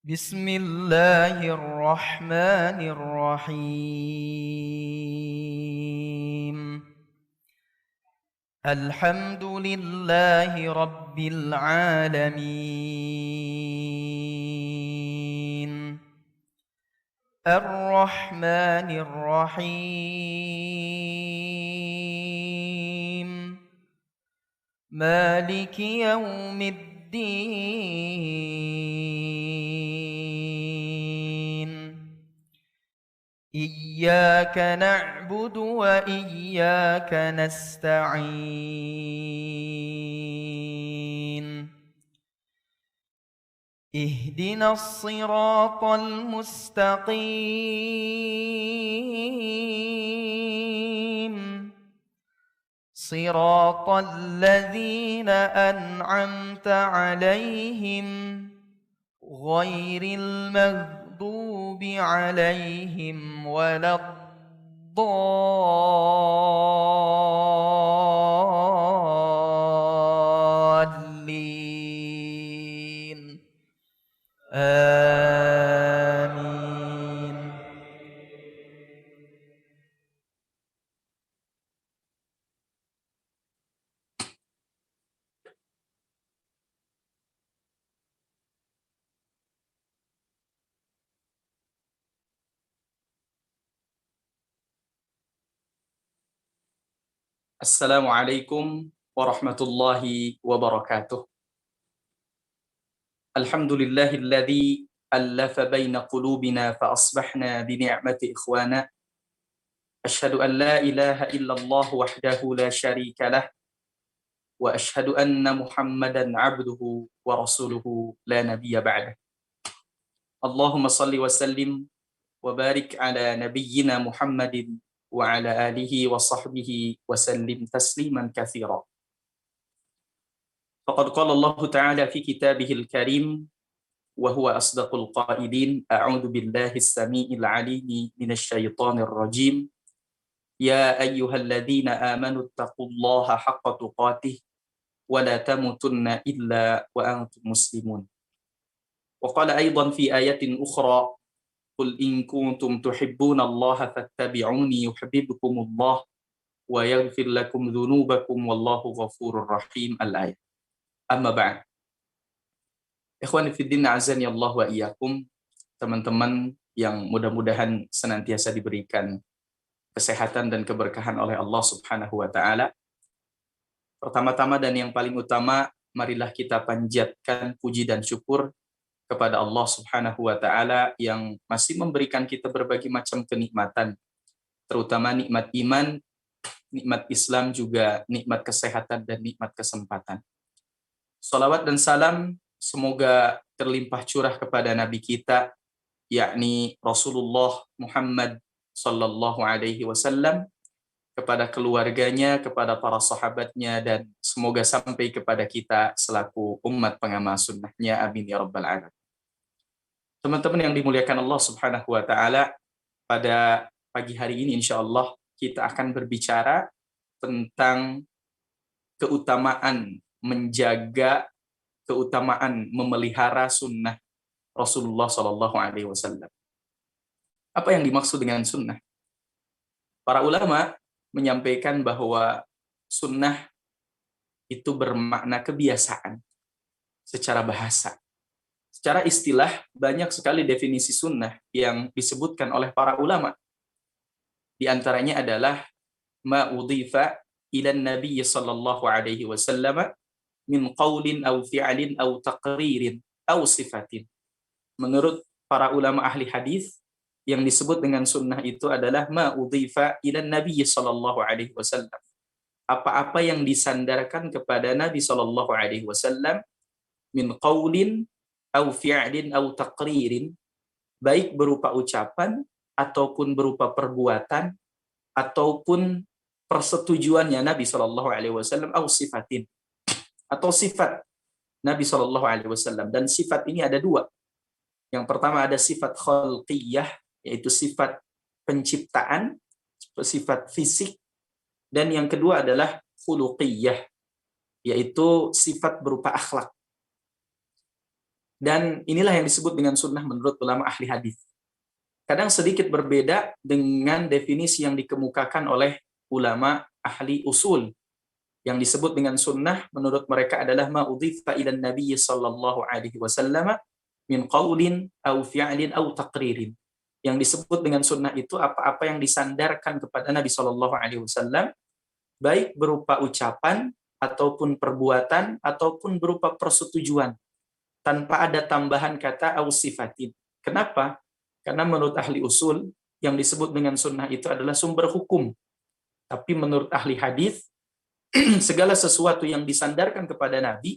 بسم الله الرحمن الرحيم الحمد لله رب العالمين الرحمن الرحيم مالك يوم الدين إياك نعبد وإياك نستعين اهدنا الصراط المستقيم صراط الذين أنعمت عليهم غير المغضوب عليهم ولا الضالين آمين. Assalamualaikum warahmatullahi wabarakatuh. Alhamdulillahilladzi allafa baina qulubina fa asbahna bi ni'mati ikhwana. Asyhadu an la ilaha illallah wahdahu la syarika lah wa asyhadu anna Muhammadan 'abduhu wa rasuluhu la nabiyya ba'dah. Allahumma shalli wa sallim wa barik ala nabiyyina Muhammadin wa ala alihi wa sahbihi wa sallim tasliman katsira. Faqad qala Allah Ta'ala fi kitabihil karim wa huwa asdaqul qailin a'udzu billahi as-sami'il 'alimi minasy syaithanir rajim ya ayyuhalladzina amanu taqullaha haqqa tuqatih wa la tamutunna illa wa antum muslimun. Wa qala aidan fi ayatin ukhra qul in kuntum tuhibbunallaha fattabi'uni yuhibbukumullah wa yaghfir lakum dhunubakum wallahu ghafurur rahim. Al-ayat. Amma ba'd. Ikhwani fiddin azani Allah wa iyyakum, teman-teman yang mudah-mudahan senantiasa diberikan kesehatan dan keberkahan oleh Allah Subhanahu wa taala. Pertama-tama dan yang paling utama, marilah kita panjatkan puji dan syukur kepada Allah Subhanahu wa taala yang masih memberikan kita berbagai macam kenikmatan, terutama nikmat iman, nikmat Islam, juga nikmat kesehatan dan nikmat kesempatan. Salawat dan salam semoga terlimpah curah kepada Nabi kita, yakni Rasulullah Muhammad sallallahu alaihi wasallam, kepada keluarganya, kepada para sahabatnya, dan semoga sampai kepada kita selaku umat pengamal sunnahnya. Amin ya rabbal alamin. Teman-teman yang dimuliakan Allah Subhanahu wa taala, pada pagi hari ini insyaallah kita akan berbicara tentang keutamaan menjaga, keutamaan memelihara sunnah Rasulullah Shallallahu Alaihi Wasallam. Apa yang dimaksud dengan sunnah? Para ulama menyampaikan bahwa sunnah itu bermakna kebiasaan secara bahasa. Secara istilah banyak sekali definisi sunnah yang disebutkan oleh para ulama. Di antaranya adalah ma udhifa ila Nabi sallallahu alaihi wasallam min qaulin aw fi'lin aw taqririn aw sifatin. Menurut para ulama ahli hadis, yang disebut dengan sunnah itu adalah ma udhifa ila Nabi sallallahu alaihi wasallam. Apa-apa yang disandarkan kepada Nabi sallallahu alaihi wasallam min qaulin aw fi'lin aw taqririn, baik berupa ucapan ataupun berupa perbuatan ataupun persetujuannya Nabi sallallahu alaihi wasallam, aw sifatin, atau sifat Nabi sallallahu alaihi wasallam. Dan sifat ini ada dua. Yang pertama ada sifat khalqiyah, yaitu sifat penciptaan, sifat fisik, dan yang kedua adalah khuluqiyah, yaitu sifat berupa akhlak. Dan inilah yang disebut dengan sunnah menurut ulama ahli hadis. Kadang sedikit berbeda dengan definisi yang dikemukakan oleh ulama ahli usul. Yang disebut dengan sunnah menurut mereka adalah ma udhifa ila nabiy sallallahu alaihi wasallam min qaulin aw fi'lin aw taqririn. Yang disebut dengan sunnah itu apa-apa yang disandarkan kepada Nabi sallallahu alaihi wasallam, baik berupa ucapan ataupun perbuatan ataupun berupa persetujuan tanpa ada tambahan kata aw sifatin. Kenapa? Karena menurut ahli usul yang disebut dengan sunnah itu adalah sumber hukum. Tapi menurut ahli hadis segala sesuatu yang disandarkan kepada Nabi,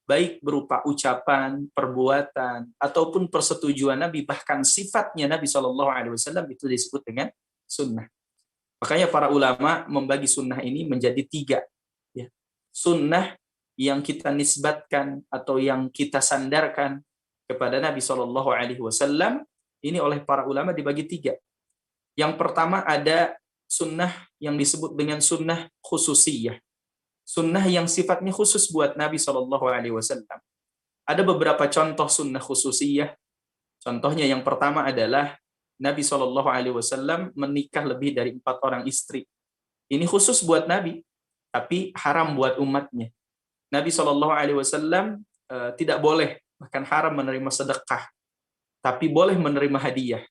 baik berupa ucapan, perbuatan, ataupun persetujuan Nabi, bahkan sifatnya Nabi SAW itu disebut dengan sunnah. Makanya para ulama membagi sunnah ini menjadi 3. Ya. Sunnah yang kita nisbatkan atau yang kita sandarkan kepada Nabi SAW, ini oleh para ulama dibagi 3. Yang pertama ada sunnah yang disebut dengan sunnah khususiyah. Sunnah yang sifatnya khusus buat Nabi SAW. Ada beberapa contoh sunnah khususiyah. Contohnya yang pertama adalah Nabi SAW menikah lebih dari 4 orang istri. Ini khusus buat Nabi, tapi haram buat umatnya. Nabi SAW tidak boleh, bahkan haram menerima sedekah, tapi boleh menerima hadiah.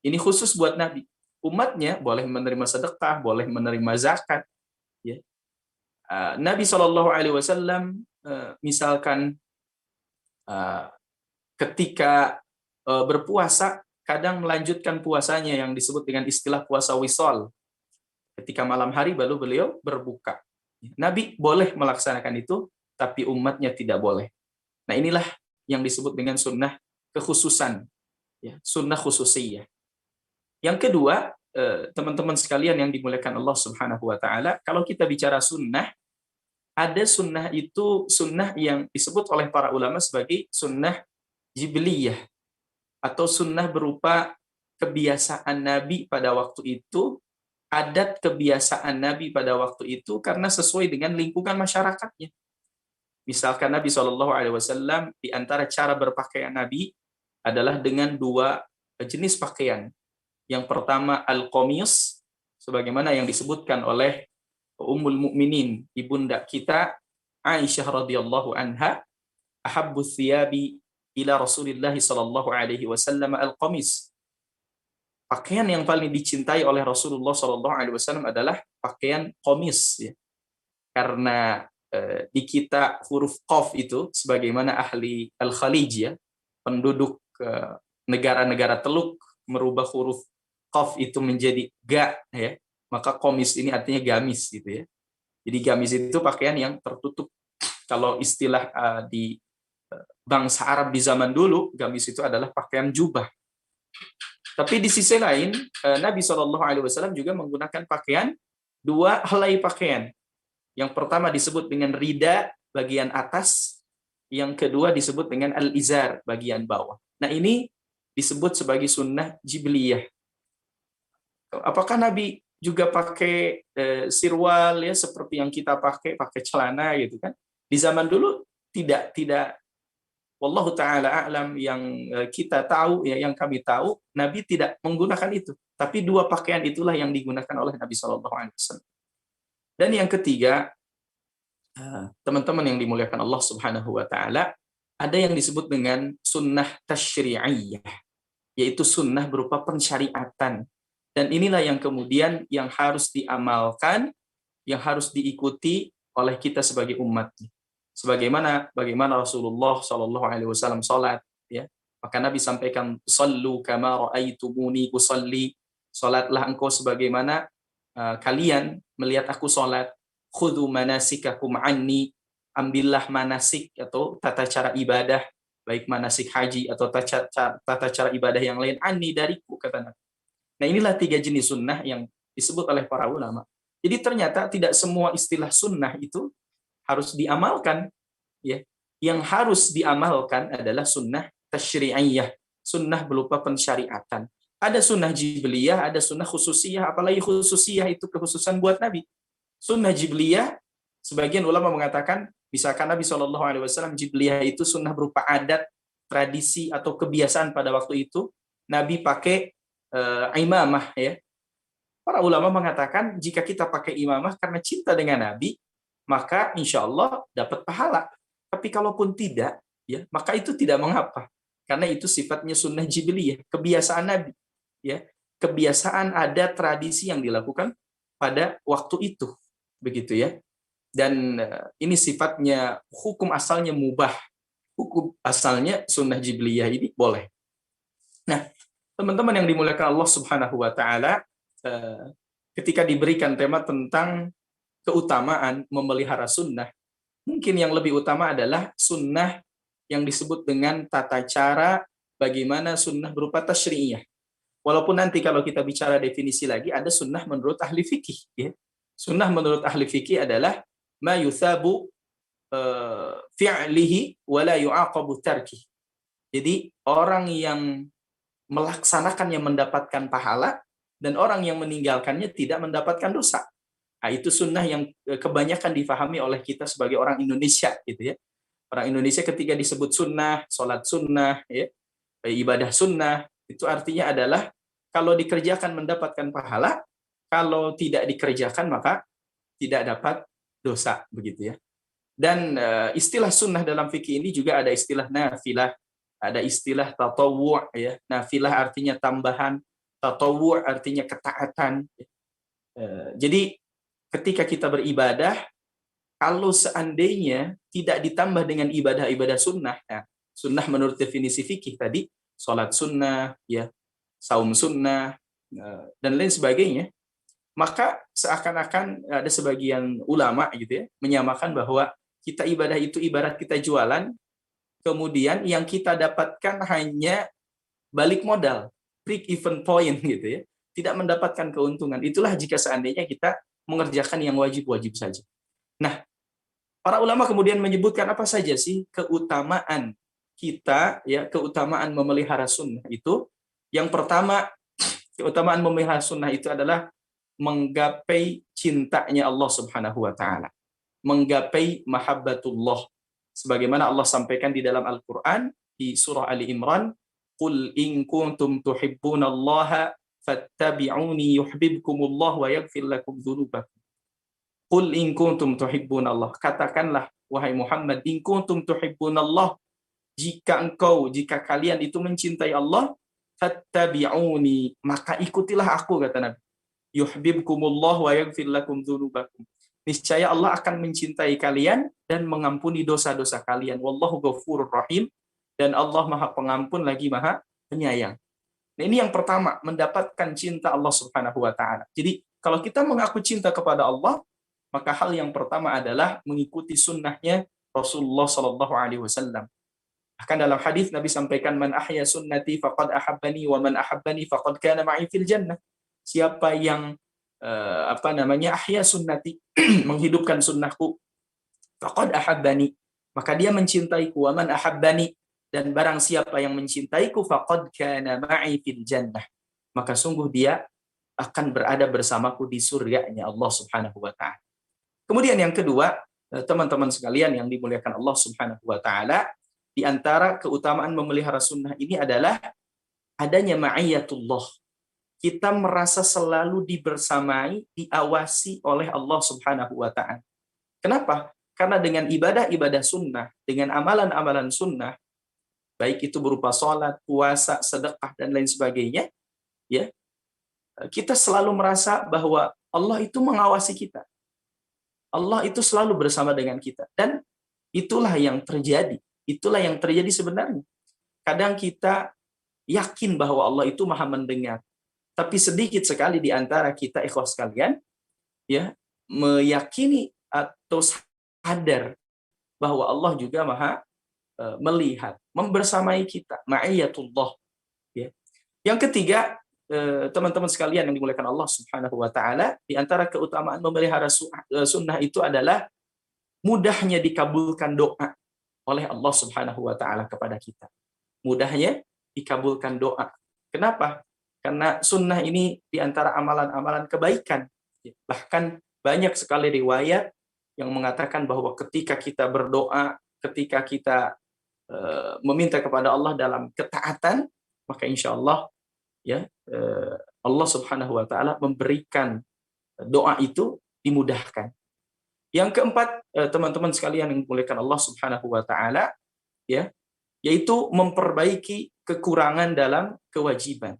Ini khusus buat Nabi. Umatnya boleh menerima sedekah, boleh menerima zakat. Ya. Nabi SAW misalkan ketika berpuasa, kadang melanjutkan puasanya yang disebut dengan istilah puasa wisol. Ketika malam hari baru beliau berbuka. Nabi boleh melaksanakan itu, tapi umatnya tidak boleh. Nah inilah yang disebut dengan sunnah kekhususan, ya, sunnah khususiyah. Yang kedua, teman-teman sekalian yang dimuliakan Allah Subhanahu wa taala, kalau kita bicara sunnah, ada sunnah itu sunnah yang disebut oleh para ulama sebagai sunnah jibliyah atau sunnah berupa kebiasaan Nabi pada waktu itu, adat kebiasaan Nabi pada waktu itu karena sesuai dengan lingkungan masyarakatnya. Misalkan Nabi SAW di antara cara berpakaian Nabi adalah dengan 2 jenis pakaian. Yang pertama al-qamis, sebagaimana yang disebutkan oleh Ummul Mukminin, ibunda kita Aisyah radhiyallahu anha, ahabbu thiyabi ila Rasulillah sallallahu alaihi wasallam al-qamis. Pakaian yang paling dicintai oleh Rasulullah sallallahu alaihi wasallam adalah pakaian qamis, ya. Karena di kita huruf qaf itu sebagaimana ahli al-Khalij, ya, penduduk negara-negara Teluk merubah huruf qaf itu menjadi ga, ya. Maka qamis ini artinya gamis gitu, ya. Jadi gamis itu pakaian yang tertutup. Kalau istilah di bangsa Arab di zaman dulu, gamis itu adalah pakaian jubah. Tapi di sisi lain, Nabi SAW juga menggunakan pakaian, 2 helai pakaian. Yang pertama disebut dengan rida, bagian atas. Yang kedua disebut dengan al-izar, bagian bawah. Nah ini disebut sebagai sunnah jibliyah. Apakah Nabi juga pakai sirwal, ya, seperti yang kita pakai celana gitu kan? Di zaman dulu tidak. Wallahu taala a'lam, yang kita tahu, ya, yang kami tahu, Nabi tidak menggunakan itu. Tapi 2 pakaian itulah yang digunakan oleh Nabi SAW. Dan yang ketiga, teman-teman yang dimuliakan Allah Subhanahu wa taala, ada yang disebut dengan sunnah tasyri'iyah, yaitu sunnah berupa pensyariatan. Dan inilah yang kemudian yang harus diamalkan, yang harus diikuti oleh kita sebagai umat. Bagaimana Rasulullah Shallallahu Alaihi Wasallam salat, ya, maka Nabi sampaikan, "Sallu kama ra'aitumuni usalli." Salatlah engkau sebagaimana kalian melihat aku salat. Khudhu manasikakum anni. Ambillah manasik atau tata cara ibadah, baik manasik haji atau tata cara ibadah yang lain, anni, dariku, kata Nabi. Nah inilah 3 jenis sunnah yang disebut oleh para ulama. Jadi ternyata tidak semua istilah sunnah itu harus diamalkan, ya. Yang harus diamalkan adalah sunnah tasyri'iyah, sunnah berupa pensyariatan. Ada sunnah jibliyah, ada sunnah khususiyah, apalagi khususiyah itu kekhususan buat Nabi. Sunnah jibliyah, sebagian ulama mengatakan, misalkan Nabi SAW jibliyah itu sunnah berupa adat tradisi atau kebiasaan pada waktu itu Nabi pakai imamah ya. Para ulama mengatakan jika kita pakai imamah karena cinta dengan Nabi, maka insya Allah dapat pahala. Tapi kalaupun tidak, ya maka itu tidak mengapa, karena itu sifatnya sunnah jibiliyah, kebiasaan Nabi, ya kebiasaan ada tradisi yang dilakukan pada waktu itu, begitu ya. Dan ini sifatnya hukum asalnya mubah, hukum asalnya sunnah jibiliyah ini boleh. Nah, teman-teman yang dimuliakan Allah Subhanahu wa taala, ketika diberikan tema tentang keutamaan memelihara sunnah, mungkin yang lebih utama adalah sunnah yang disebut dengan tata cara bagaimana sunnah berupa tasyri'iyah. Walaupun nanti kalau kita bicara definisi lagi, ada sunnah menurut ahli fikih. Ya. Sunnah menurut ahli fikih adalah ma yuthabu fi'lihi wa la yu'aqabu tarkih. Jadi orang yang melaksanakannya mendapatkan pahala, dan orang yang meninggalkannya tidak mendapatkan dosa. Nah, itu sunnah yang kebanyakan difahami oleh kita sebagai orang Indonesia, gitu ya. Orang Indonesia ketika disebut sunnah, sholat sunnah, ya, ibadah sunnah, itu artinya adalah kalau dikerjakan mendapatkan pahala, kalau tidak dikerjakan maka tidak dapat dosa, begitu ya. Dan istilah sunnah dalam fikih ini juga ada istilah nafilah, ada istilah tatawwu' ya. Nafilah artinya tambahan, tatawwu' artinya ketaatan. Jadi ketika kita beribadah, kalau seandainya tidak ditambah dengan ibadah-ibadah sunnah, nah, sunnah menurut definisi fikih tadi, sholat sunnah, ya, saum sunnah, dan lain sebagainya, maka seakan-akan ada sebagian ulama gitu ya menyamakan bahwa kita ibadah itu ibarat kita jualan, kemudian yang kita dapatkan hanya balik modal, break even point gitu ya, tidak mendapatkan keuntungan. Itulah jika seandainya kita mengerjakan yang wajib-wajib saja. Nah, para ulama kemudian menyebutkan apa saja sih keutamaan kita, ya, keutamaan memelihara sunnah itu. Yang pertama, keutamaan memelihara sunnah itu adalah menggapai cintanya Allah Subhanahu wa taala, menggapai mahabbatullah, sebagaimana Allah sampaikan di dalam Al-Qur'an di surah Ali Imran, qul in kuntum tuhibbunallaha fattabi'uni yuhibbukumullah wa yaghfir lakum dzunubakum. Qul in kuntum tuhibbunallah, katakanlah wahai Muhammad, in kuntum tuhibbunallah, jika kalian itu mencintai Allah, fattabi'uni, maka ikutilah aku, kata Nabi. Yuhibbukumullah wa yaghfir lakum dzunubakum. Niscaya Allah akan mencintai kalian dan mengampuni dosa-dosa kalian. Wallahu ghafurur rahim, dan Allah Maha Pengampun lagi Maha Penyayang. Nah, ini yang pertama, mendapatkan cinta Allah Subhanahu wa taala. Jadi, kalau kita mengaku cinta kepada Allah, maka hal yang pertama adalah mengikuti sunnahnya Rasulullah Shallallahu alaihi wasallam. Bahkan dalam hadis Nabi sampaikan, man ahya sunnati faqad ahabbani wa man ahabbani faqad kana ma'i fil jannah. Siapa yang ahya sunnati, menghidupkan sunnahku, faqad ahabbani, maka dia mencintaiku, wa man ahabbani, dan barang siapa yang mencintaiku, faqad kana ma'i fil jannah, maka sungguh dia akan berada bersamaku di surganya Allah Subhanahu wa taala. Kemudian yang kedua, teman-teman sekalian yang dimuliakan Allah Subhanahu wa taala, di antara keutamaan memelihara sunnah ini adalah adanya ma'iyatullah. Kita merasa selalu dibersamai, diawasi oleh Allah Subhanahu wa taala. Kenapa? Karena dengan ibadah-ibadah sunnah, dengan amalan-amalan sunnah, baik itu berupa sholat, puasa, sedekah, dan lain sebagainya, ya, kita selalu merasa bahwa Allah itu mengawasi kita. Allah itu selalu bersama dengan kita. Dan itulah yang terjadi. Itulah yang terjadi sebenarnya. Kadang kita yakin bahwa Allah itu maha mendengar. Tapi sedikit sekali di antara kita, ikhwas sekalian, ya, meyakini atau sadar bahwa Allah juga maha melihat, membersamai kita, ma'iyatullah. Ya. Yang ketiga, teman-teman sekalian yang dimuliakan Allah Subhanahu wa taala, di antara keutamaan memelihara sunnah itu adalah mudahnya dikabulkan doa oleh Allah Subhanahu wa taala kepada kita. Mudahnya dikabulkan doa. Kenapa? Karena sunnah ini di antara amalan-amalan kebaikan. Bahkan banyak sekali riwayat yang mengatakan bahwa ketika kita berdoa, ketika kita meminta kepada Allah dalam ketaatan, maka insya Allah ya Allah Subhanahu wa taala memberikan doa itu dimudahkan. Yang keempat, teman-teman sekalian yang dimuliakan Allah Subhanahu wa taala, ya, yaitu memperbaiki kekurangan dalam kewajiban,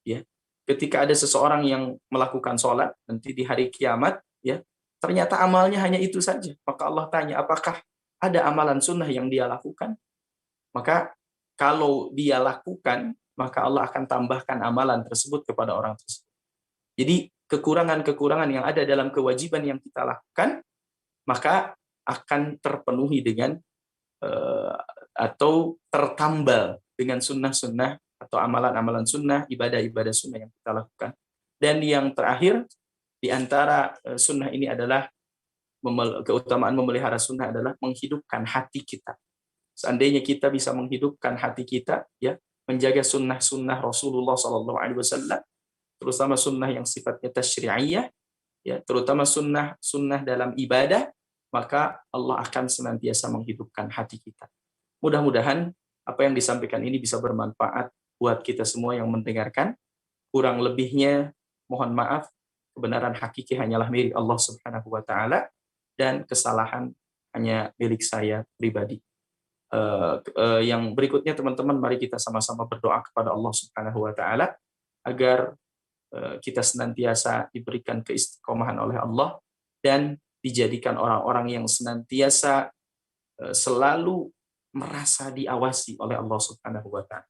ya. Ketika ada seseorang yang melakukan sholat nanti di hari kiamat, ya, ternyata amalnya hanya itu saja, maka Allah tanya apakah ada amalan sunnah yang dia lakukan? Maka kalau dia lakukan, maka Allah akan tambahkan amalan tersebut kepada orang tersebut. Jadi kekurangan-kekurangan yang ada dalam kewajiban yang kita lakukan, maka akan terpenuhi dengan atau tertambal dengan sunnah-sunnah atau amalan-amalan sunnah, ibadah-ibadah sunnah yang kita lakukan. Dan yang terakhir, di antara sunnah ini adalah keutamaan memelihara sunnah adalah menghidupkan hati kita. Seandainya kita bisa menghidupkan hati kita, ya, menjaga sunnah-sunnah Rasulullah SAW, terutama sunnah yang sifatnya tasyri'iyah, ya, terutama sunnah dalam ibadah, maka Allah akan senantiasa menghidupkan hati kita. Mudah-mudahan apa yang disampaikan ini bisa bermanfaat buat kita semua yang mendengarkan. Kurang lebihnya mohon maaf, kebenaran hakiki hanyalah milik Allah Subhanahu wa taala dan kesalahan hanya milik saya pribadi. Yang berikutnya teman-teman, mari kita sama-sama berdoa kepada Allah Subhanahu wa taala agar kita senantiasa diberikan keistiqomahan oleh Allah dan dijadikan orang-orang yang senantiasa selalu merasa diawasi oleh Allah Subhanahu wa taala.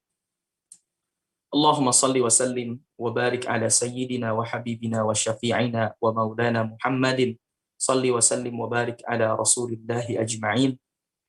Allahumma salli wa sallim wa barik ala sayyidina wa habibina wa syafi'ina wa maulana Muhammadin. Salli wa sallim wa barik ala rasulillahi ajma'in.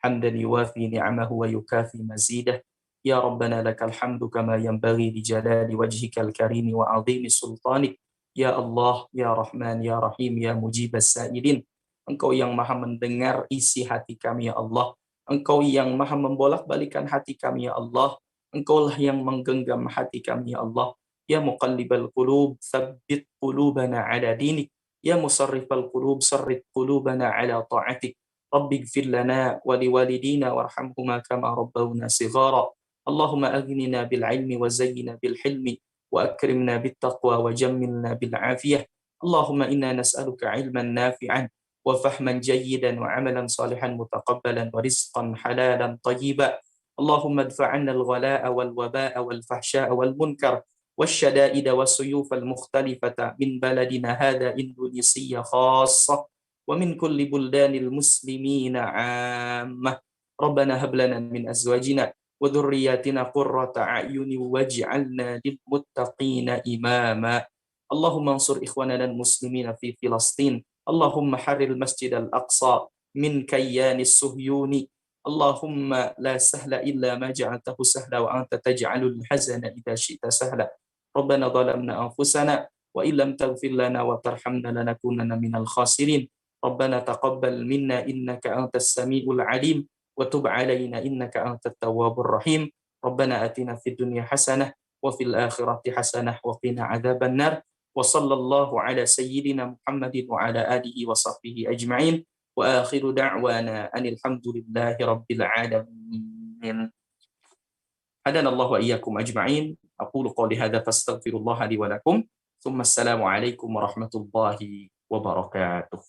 Hamdan yuwafi ni'amahu wa yukafi mazidah. Ya Rabbana lakal hamdu kama yanbaghi li jalali wajhikal karimi wa azimi sultanik. Ya Allah, Ya Rahman, Ya Rahim, Ya Mujibas Sa'ilin. Engkau yang maha mendengar isi hati kami, ya Allah. Engkau yang maha membolak-balikan hati kami, ya Allah. Engkaulah yang menggenggam hati kami, ya Allah. Ya muqallibal qulub, tsabbit qulubana ala dinik. Ya musarrifal qulub, sarrif qulubana ala ta'atik. Rabbi ighfir lana wa liwalidina warhamhuma kama rabbawna shighara. Allahumma aghnina bil ilmi wa zayyina bil hilmi wa akrimna bit taqwa wa jammilna bil afiyah. Allahumma inna nas'aluka ilman nafi'an wa fahman jayyidan wa amalan salihan mutaqabbalan wa rizqan halalan tayyiban. اللهم ادفع عنا الغلاء والوباء والفحشاء والمنكر والشدائد والسيوف المختلفة من بلدنا هذا إندونيسيا خاصة ومن كل بلدان المسلمين عامة. ربنا هب لنا من أزواجنا وذرياتنا قرة أعين واجعلنا للمتقين إماما. اللهم انصر إخواننا المسلمين في فلسطين. اللهم حرر المسجد الأقصى من كيان الصهيوني. اللهم لا سهل إلا ما جعلته سهلا وأنت تجعل الحزن إذا شئت سهلا. ربنا ظلمنا أنفسنا وإن لم تغفر لنا وترحمنا لنكونن من الخاسرين. ربنا تقبل منا إنك أنت السميع العليم وتب علينا إنك أنت التواب الرحيم. ربنا آتنا في الدنيا حسنة وفي الآخرة حسنة وقنا عذاب النار. وصلى الله على سيدنا محمد وعلى آله وصحبه أجمعين. وآخر دعوانا أن الحمد لله رب العالمين. هدانا الله وإياكم أجمعين. أقول قولي هذا فاستغفر الله لي ولكم. ثم السلام عليكم ورحمة الله وبركاته.